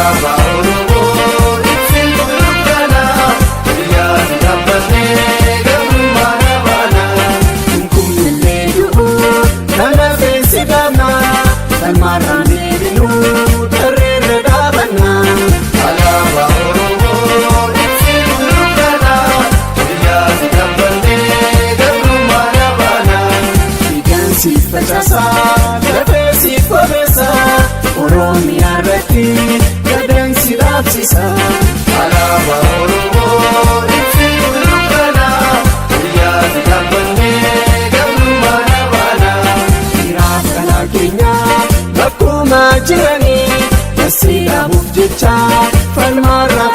alaabaa Oromoo ibsi dukkana biyyaatti dhaabbatee gabrummaa dhaabana. Kunkumillee du'uu kana feesi dhaabna salmaarraan deebinuu tarreerra dhaabanna. Alaabaa Oromoo ibsi dukkana biyyaatti dhaabbatee gabrummaa dhaabana. Dhiigaan siif facaasaa lafee siif qobeessa Oromiyaa irratti gadaan si dhaabsisa. Alaabaa Oromoo ibsi dukkana biyyaatti dhaabbatee gabrummaa dhaabana. Dhiiraaf dhalaa keenya bakkuma jiranii dasii dhaabuuf jecha falmaarra